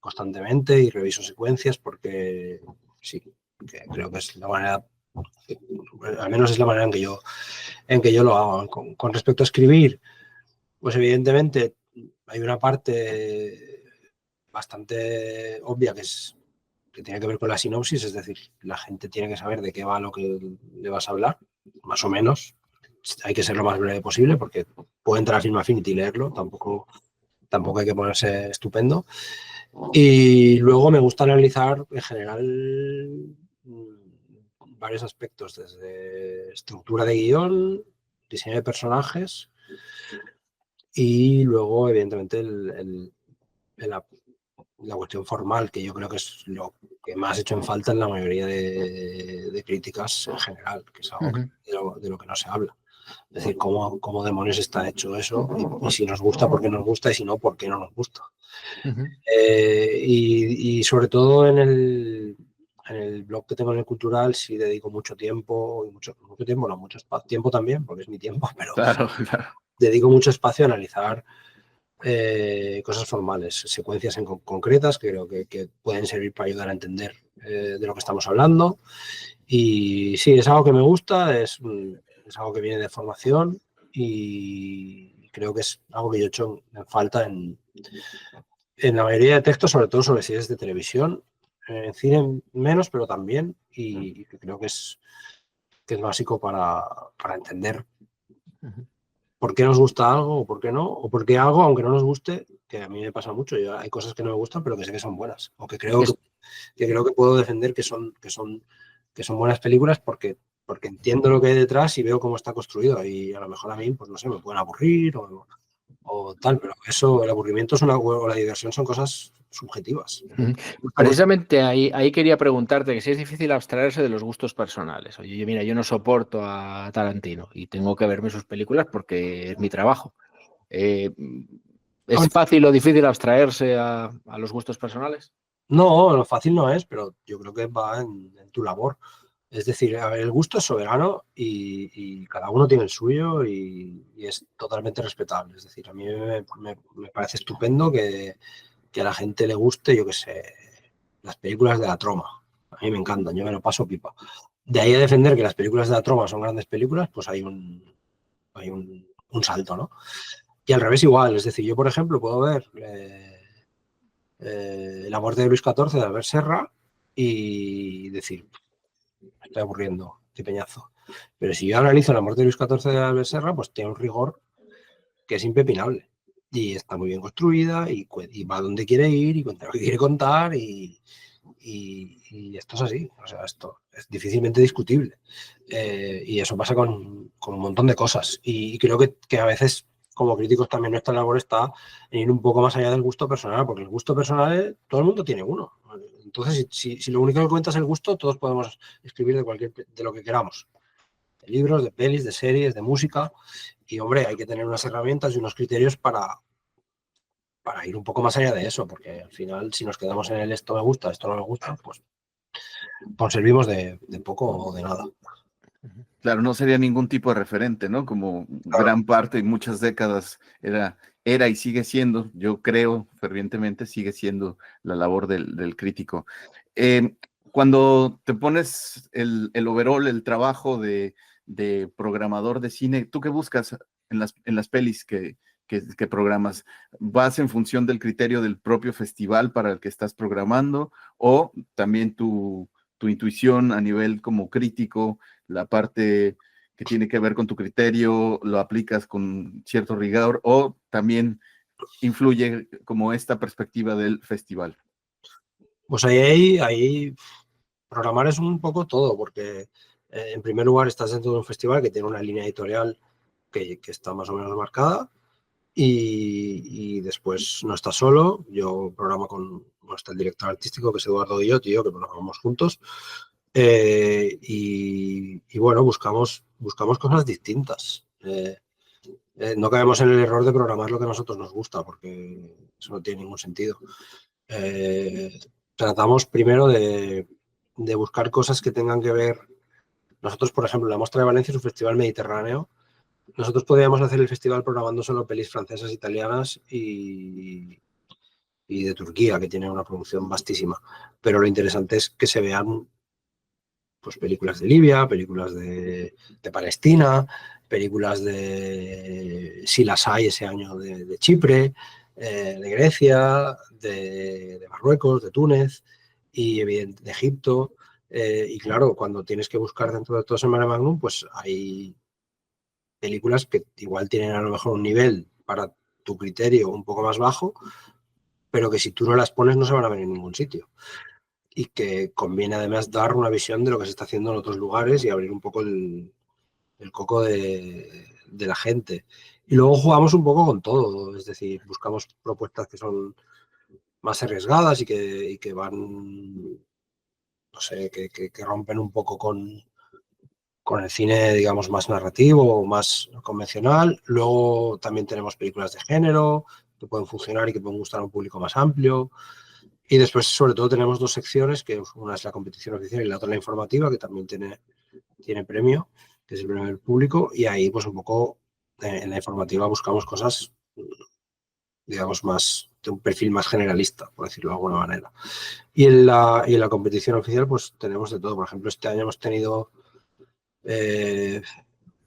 constantemente y reviso secuencias, porque sí, que creo que es la manera, al menos es la manera en que yo lo hago. Con respecto a escribir, pues evidentemente hay una parte bastante obvia que tiene que ver con la sinopsis, es decir, la gente tiene que saber de qué va lo que le vas a hablar, más o menos. Hay que ser lo más breve posible, porque puede entrar a Film Affinity y leerlo, tampoco hay que ponerse estupendo. Y luego me gusta analizar en general varios aspectos, desde estructura de guión, diseño de personajes y luego, evidentemente, la cuestión formal, que yo creo que es lo que más he hecho en falta en la mayoría de críticas en general, que es algo de lo que no se habla. Es decir, cómo demonios está hecho eso, y si nos gusta, por qué nos gusta, y si no, por qué no nos gusta. Y sobre todo en el blog que tengo en el Cultural sí dedico mucho tiempo, mucho tiempo, no, mucho tiempo también, porque es mi tiempo, pero Claro. dedico mucho espacio a analizar cosas formales, secuencias concretas que creo que pueden servir para ayudar a entender de lo que estamos hablando. Y sí, es algo que me gusta, es algo que viene de formación y creo que es algo que yo he hecho en falta en la mayoría de textos, sobre todo sobre series de televisión, En cine menos, pero también, y creo que es básico para entender por qué nos gusta algo o por qué no, o por qué algo, aunque no nos guste, que a mí me pasa mucho, hay cosas que no me gustan, pero que sé que son buenas, o que creo que puedo defender que son buenas películas porque entiendo lo que hay detrás y veo cómo está construido, y a lo mejor a mí, pues no sé, me pueden aburrir o tal, pero eso, el aburrimiento o la diversión son cosas subjetivas. Precisamente ahí quería preguntarte que si es difícil abstraerse de los gustos personales. Oye, mira, yo no soporto a Tarantino y tengo que verme sus películas porque es mi trabajo. ¿Es fácil o difícil abstraerse a los gustos personales? No, lo fácil no es, pero yo creo que va en tu labor. Es decir, a ver, el gusto es soberano y cada uno tiene el suyo y es totalmente respetable. Es decir, a mí me parece estupendo que a la gente le guste, yo qué sé, las películas de la Troma. A mí me encantan, yo me lo paso pipa. De ahí a defender que las películas de la Troma son grandes películas, pues hay un salto, ¿no? Y al revés igual, es decir, yo por ejemplo puedo ver La muerte de Luis XIV de Albert Serra y decir, me estoy aburriendo, qué peñazo. Pero si yo analizo La muerte de Luis XIV de Albert Serra, pues tiene un rigor que es impepinable. Y está muy bien construida y va donde quiere ir y cuenta lo que quiere contar y esto es así. O sea, esto es difícilmente discutible. Y eso pasa con un montón de cosas. Y creo que a veces, como críticos, también nuestra labor está en ir un poco más allá del gusto personal, porque el gusto personal, todo el mundo tiene uno. Entonces, si lo único que cuenta es el gusto, todos podemos escribir de lo que queramos. De libros, de pelis, de series, de música. Y, hombre, hay que tener unas herramientas y unos criterios para ir un poco más allá de eso, porque al final, si nos quedamos en el esto me gusta, esto no me gusta, pues servimos de poco o de nada. Claro, no sería ningún tipo de referente, ¿no? Como Claro. gran parte y muchas décadas era y sigue siendo, yo creo fervientemente, sigue siendo la labor del crítico. Cuando te pones el overall, el trabajo de programador de cine, ¿tú qué buscas en las pelis que programas? ¿Vas en función del criterio del propio festival para el que estás programando o también tu intuición a nivel como crítico, la parte que tiene que ver con tu criterio, lo aplicas con cierto rigor o también influye como esta perspectiva del festival? Pues ahí programar es un poco todo, porque en primer lugar estás dentro de un festival que tiene una línea editorial que está más o menos marcada y después no estás solo. Yo programo está el director artístico, que es Eduardo Guillot, y yo, que programamos juntos. Y bueno, buscamos cosas distintas. No caemos en el error de programar lo que a nosotros nos gusta, porque eso no tiene ningún sentido. Tratamos primero de buscar cosas que tengan que ver. Nosotros, por ejemplo, la Mostra de Valencia es un festival mediterráneo. Nosotros podríamos hacer el festival programando solo pelis francesas, italianas y de Turquía, que tienen una producción vastísima. Pero lo interesante es que se vean pues películas de Libia, películas de Palestina, películas si las hay ese año, de Chipre, de Grecia, de Marruecos, de Túnez y evidentemente de Egipto. Y claro, cuando tienes que buscar dentro de todo ese mare magnum, pues hay películas que igual tienen a lo mejor un nivel para tu criterio un poco más bajo, pero que si tú no las pones no se van a ver en ningún sitio. Y que conviene además dar una visión de lo que se está haciendo en otros lugares y abrir un poco el coco de la gente. Y luego jugamos un poco con todo, es decir, buscamos propuestas que son más arriesgadas y que van, no sé, que rompen un poco con el cine, digamos, más narrativo o más convencional. Luego también tenemos películas de género que pueden funcionar y que pueden gustar a un público más amplio. Y después, sobre todo, tenemos dos secciones, que una es la competición oficial y la otra la informativa, que también tiene premio, que es el premio del público. Y ahí, pues un poco, en la informativa buscamos cosas, digamos, más de un perfil más generalista, por decirlo de alguna manera. Y en la competición oficial, pues tenemos de todo. Por ejemplo, este año hemos tenido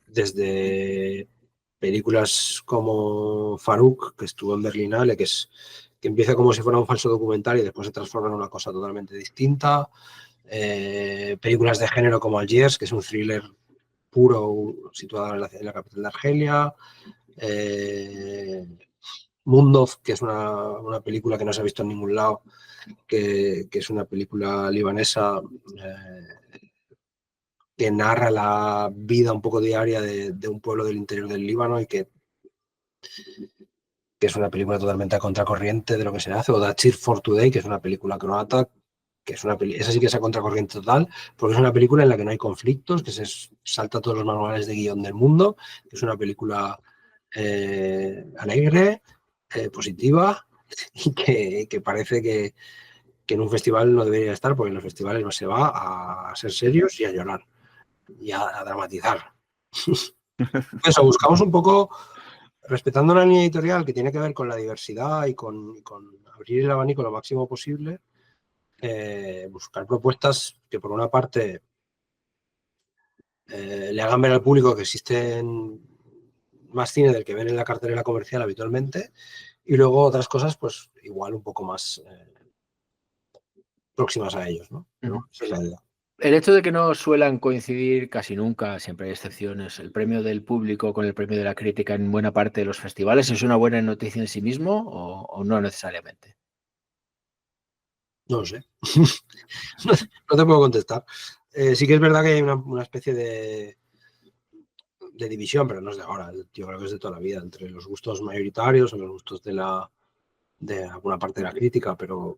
desde películas como Farouk, que estuvo en Berlinale, que empieza como si fuera un falso documental y después se transforma en una cosa totalmente distinta. Películas de género como Algiers, que es un thriller puro situado en la capital de Argelia. Mundov, que es una película que no se ha visto en ningún lado, que es una película libanesa que narra la vida un poco diaria de un pueblo del interior del Líbano y que es una película totalmente a contracorriente de lo que se hace. O The Cheer for Today, que es una película croata, que es esa sí que es a contracorriente total, porque es una película en la que no hay conflictos, que se salta todos los manuales de guión del mundo, que es una película alegre, positiva, y que parece que en un festival no debería estar, porque en los festivales no se va a ser serios y a llorar y a dramatizar. Eso, buscamos un poco, respetando una línea editorial que tiene que ver con la diversidad y con abrir el abanico lo máximo posible, buscar propuestas que por una parte le hagan ver al público que existen más cine del que ven en la cartelera comercial habitualmente, y luego otras cosas pues igual un poco más próximas a ellos, ¿no? Pero esa es la idea. El hecho de que no suelan coincidir casi nunca, siempre hay excepciones, el premio del público con el premio de la crítica en buena parte de los festivales, ¿es una buena noticia en sí mismo o no necesariamente? No lo sé. No te puedo contestar. Sí que es verdad que hay una especie de división, pero no es de ahora. Yo creo que es de toda la vida, entre los gustos mayoritarios o los gustos de alguna parte de la crítica, pero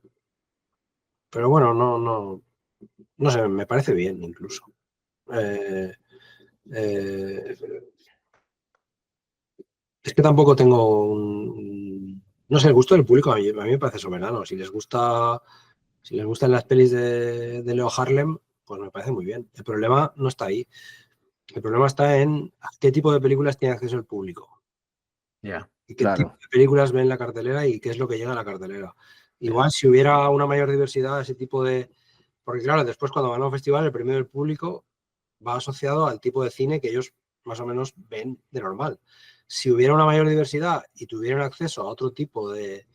bueno, no sé, me parece bien incluso. Es que tampoco tengo no sé, el gusto del público a mí me parece soberano. Si les gustan las pelis de Leo Harlem, pues me parece muy bien. El problema no está ahí. El problema está en a qué tipo de películas tiene acceso el público. Ya, Y qué tipo de películas ven en la cartelera y qué es lo que llega a la cartelera. Igual si hubiera una mayor diversidad, ese tipo de... Porque claro, después cuando van a un festival, el premio del público va asociado al tipo de cine que ellos más o menos ven de normal. Si hubiera una mayor diversidad y tuvieran acceso a otro tipo de,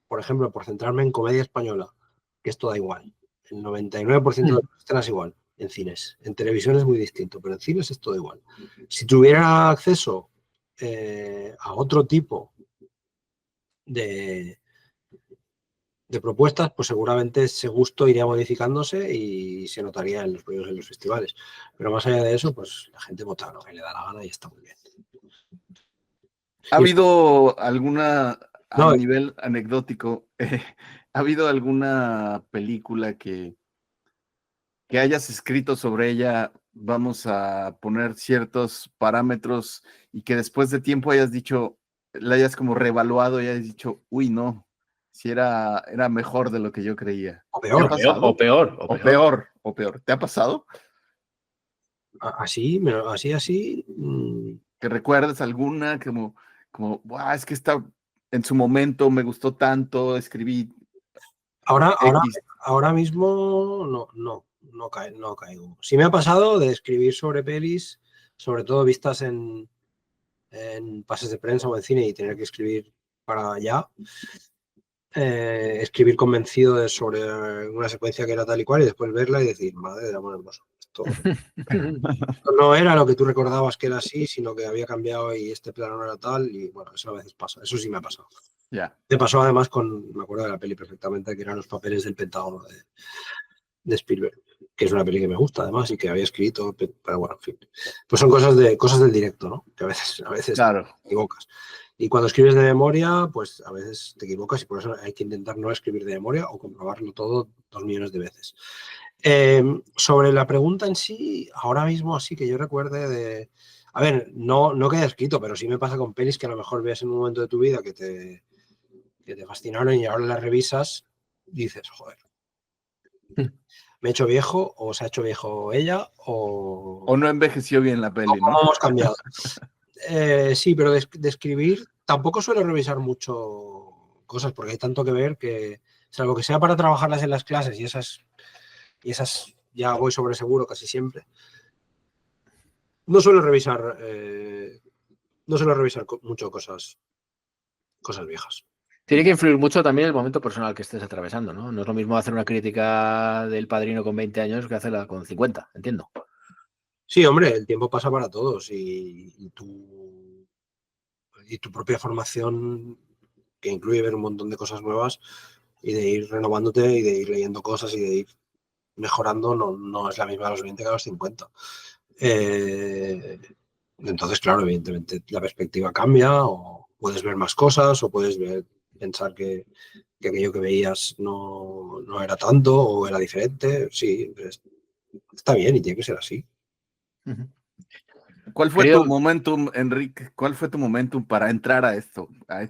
por ejemplo, por centrarme en comedia española, que esto da igual. El 99% de las escenas igual en cines. En televisión es muy distinto, pero en cines es todo igual. Si tuviera acceso a otro tipo de propuestas, pues seguramente ese gusto iría modificándose y se notaría en los premios en los festivales. Pero más allá de eso, pues la gente vota lo que le da la gana y está muy bien. ¿Ha habido alguna, a No, nivel anecdótico, ha habido alguna película que hayas escrito sobre ella, vamos a poner ciertos parámetros y que después de tiempo hayas dicho, la hayas como reevaluado y hayas dicho, uy, no, si era mejor de lo que yo creía? o ¿Te ha peor. pasado? O peor. ¿Te ha pasado? Así. ¿Que recuerdes alguna como, "Buah, es que en su momento me gustó tanto, escribí X"? Ahora mismo no caigo. Sí me ha pasado de escribir sobre pelis, sobre todo vistas en pases de prensa o en cine y tener que escribir para allá. Escribir convencido sobre una secuencia que era tal y cual y después verla y decir, madre de amor hermoso, esto no era lo que tú recordabas que era así, sino que había cambiado y este plano no era tal y bueno, eso a veces pasa, eso sí me ha pasado. Ya. Me pasó además me acuerdo de la peli perfectamente, que eran Los papeles del Pentágono de Spielberg, que es una peli que me gusta además y que había escrito, pero bueno, en fin. Pues son cosas del directo, ¿no? Que a veces Claro. te equivocas. Y cuando escribes de memoria, pues a veces te equivocas y por eso hay que intentar no escribir de memoria o comprobarlo todo 2 millones de veces. Sobre la pregunta en sí, ahora mismo así que yo recuerde a ver, no que haya escrito, pero sí me pasa con pelis que a lo mejor ves en un momento de tu vida que te fascinaron y ahora las revisas y dices, joder, me he hecho viejo o se ha hecho viejo ella O no envejeció bien la peli, ¿cómo ¿no? hemos cambiado? Sí, pero de escribir tampoco suelo revisar mucho cosas porque hay tanto que ver que, salvo que sea para trabajarlas en las clases y esas ya voy sobre seguro casi siempre, no suelo revisar no suelo revisar mucho cosas viejas. Tiene que influir mucho también el momento personal que estés atravesando, ¿no? No es lo mismo hacer una crítica del Padrino con 20 años que hacerla con 50, entiendo. Sí, hombre, el tiempo pasa para todos y tu propia formación, que incluye ver un montón de cosas nuevas y de ir renovándote y de ir leyendo cosas y de ir mejorando, no es la misma a los 20 que a los 50. Entonces, claro, evidentemente la perspectiva cambia, o puedes ver más cosas, o puedes pensar que aquello que veías no era tanto o era diferente. Sí, está bien y tiene que ser así. Uh-huh. ¿Cuál fue tu momentum, Enrique? ¿Cuál fue tu momentum para entrar a esto, a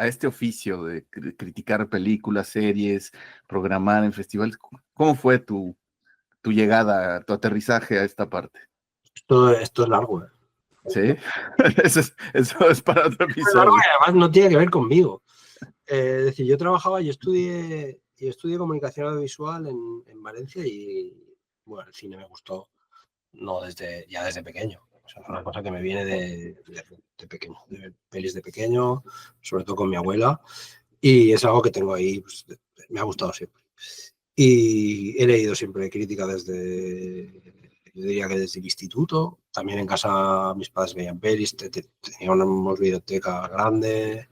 este oficio de criticar películas, series, programar en festivales? ¿Cómo fue tu llegada, tu aterrizaje a esta parte? Esto es largo, ¿eh? Sí, eso es para otro Es largo episodio. y además no tiene que ver conmigo. Es decir, yo estudié comunicación audiovisual en Valencia y, bueno, el cine me gustó ya desde pequeño. O sea, es una cosa que me viene de pequeño, de ver pelis de pequeño, sobre todo con mi abuela, y es algo que tengo ahí, pues, me ha gustado siempre. Y he leído siempre crítica yo diría que desde el instituto. También en casa mis padres veían pelis, teníamos biblioteca grande,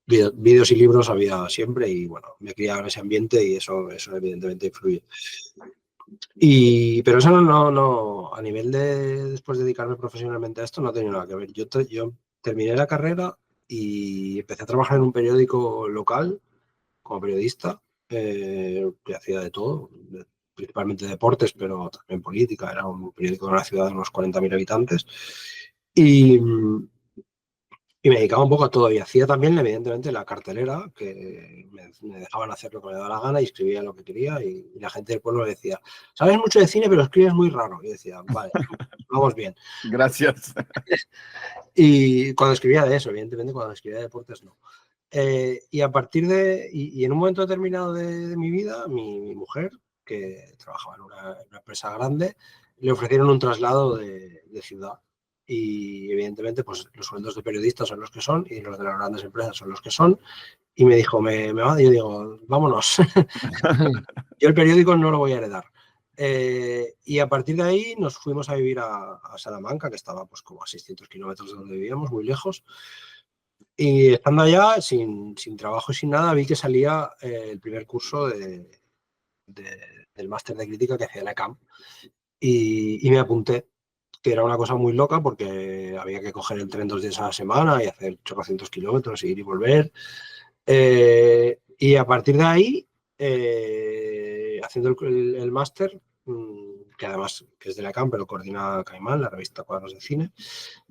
vídeos y libros había siempre, y bueno, me criaba en ese ambiente y eso evidentemente influye. Pero eso no, a nivel de después dedicarme profesionalmente a esto, no ha tenido nada que ver. Yo terminé la carrera y empecé a trabajar en un periódico local como periodista, que hacía de todo, principalmente deportes, pero también política. Era un periódico de una ciudad de unos 40.000 habitantes. Y me dedicaba un poco a todo. Y hacía también, evidentemente, la cartelera, que me dejaban hacer lo que me daba la gana y escribía lo que quería. Y la gente del pueblo me decía, sabes mucho de cine, pero escribes muy raro. Y decía, vale, vamos bien. Gracias. Y cuando escribía de eso, evidentemente, cuando escribía de deportes, no. Y a partir y en un momento determinado de mi vida, mi mujer, que trabajaba en una empresa grande, le ofrecieron un traslado de ciudad. Y evidentemente, pues los sueldos de periodistas son los que son y los de las grandes empresas son los que son. Y me dijo, me va, y yo digo, vámonos. Yo el periódico no lo voy a heredar. Y a partir de ahí nos fuimos a vivir a Salamanca, que estaba pues como a 600 kilómetros de donde vivíamos, muy lejos. Y estando allá, sin trabajo y sin nada, vi que salía el primer curso del máster de crítica que hacía la ECAM. Y me apunté, que era una cosa muy loca porque había que coger el tren 2 días a la semana y hacer 800 kilómetros, ir y volver. Y a partir de ahí, haciendo el máster, que además que es de la ECAM, pero coordina Caimán, la revista Cuadros de Cine,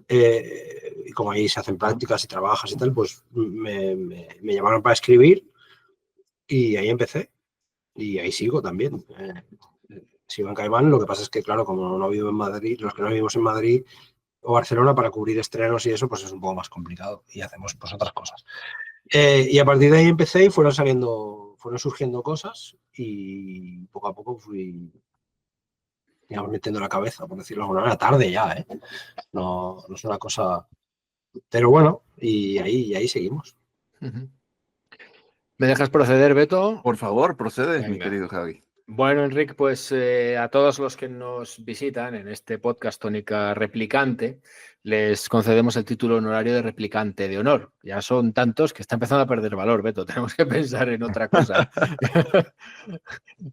y como ahí se hacen prácticas y trabajas y tal, pues me llamaron para escribir y ahí empecé. Y ahí sigo también. Sigo en Caimán, lo que pasa es que, claro, como no vivo en Madrid, los que no vivimos en Madrid o Barcelona, para cubrir estrenos y eso, pues es un poco más complicado y hacemos pues otras cosas. Y a partir de ahí empecé y fueron surgiendo cosas y poco a poco fui, digamos, metiendo la cabeza, por decirlo de alguna manera, tarde ya, ¿eh? No es una cosa... Pero bueno, y ahí seguimos. Uh-huh. ¿Me dejas proceder, Beto? Por favor, procede, Venga. mi querido Javi. Bueno, Enrique, pues a todos los que nos visitan en este podcast Tónica Replicante, les concedemos el título honorario de replicante de honor. Ya son tantos que está empezando a perder valor, Beto. Tenemos que pensar en otra cosa.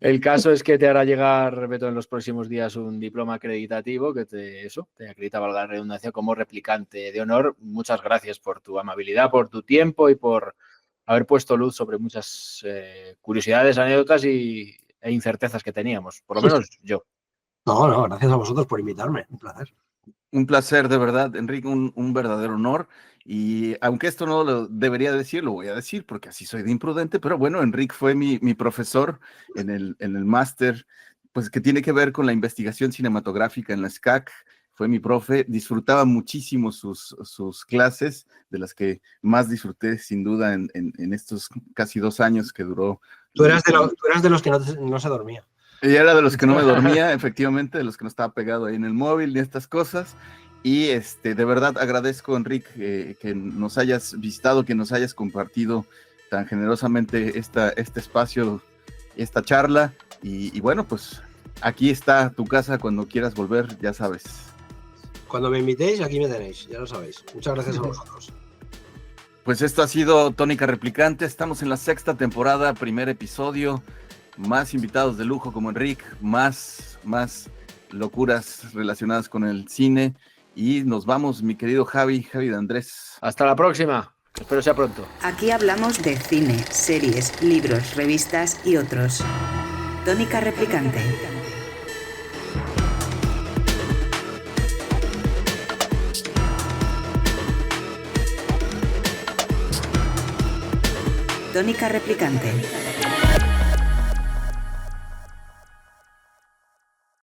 El caso es que te hará llegar, Beto, en los próximos días un diploma acreditativo que te acredita, valga la redundancia, como replicante de honor. Muchas gracias por tu amabilidad, por tu tiempo y por haber puesto luz sobre muchas curiosidades, anécdotas e incertezas que teníamos, por lo menos yo. No, gracias a vosotros por invitarme, un placer. Un placer, de verdad, Enrique, un verdadero honor. Y aunque esto no lo debería decir, lo voy a decir porque así soy de imprudente, pero bueno, Enrique fue mi profesor en el máster, pues que tiene que ver con la investigación cinematográfica en la SCAC. Fue mi profe, disfrutaba muchísimo sus clases, de las que más disfruté sin duda en estos casi 2 años que duró. Tú eras de los que no se dormía. Ella era de los que no me dormía, efectivamente, de los que no estaba pegado ahí en el móvil ni estas cosas. Y de verdad agradezco, Enrique, que nos hayas visitado, que nos hayas compartido tan generosamente este espacio, esta charla. Y bueno, pues aquí está tu casa cuando quieras volver, ya sabes. Cuando me invitéis, aquí me tenéis, ya lo sabéis. Muchas gracias a vosotros. Pues esto ha sido Tónica Replicante. Estamos en la 6ª temporada, primer episodio. Más invitados de lujo como Enrique, más locuras relacionadas con el cine. Y nos vamos, mi querido Javi de Andrés. Hasta la próxima. Espero sea pronto. Aquí hablamos de cine, series, libros, revistas y otros. Tónica Replicante. Tónica Replicante.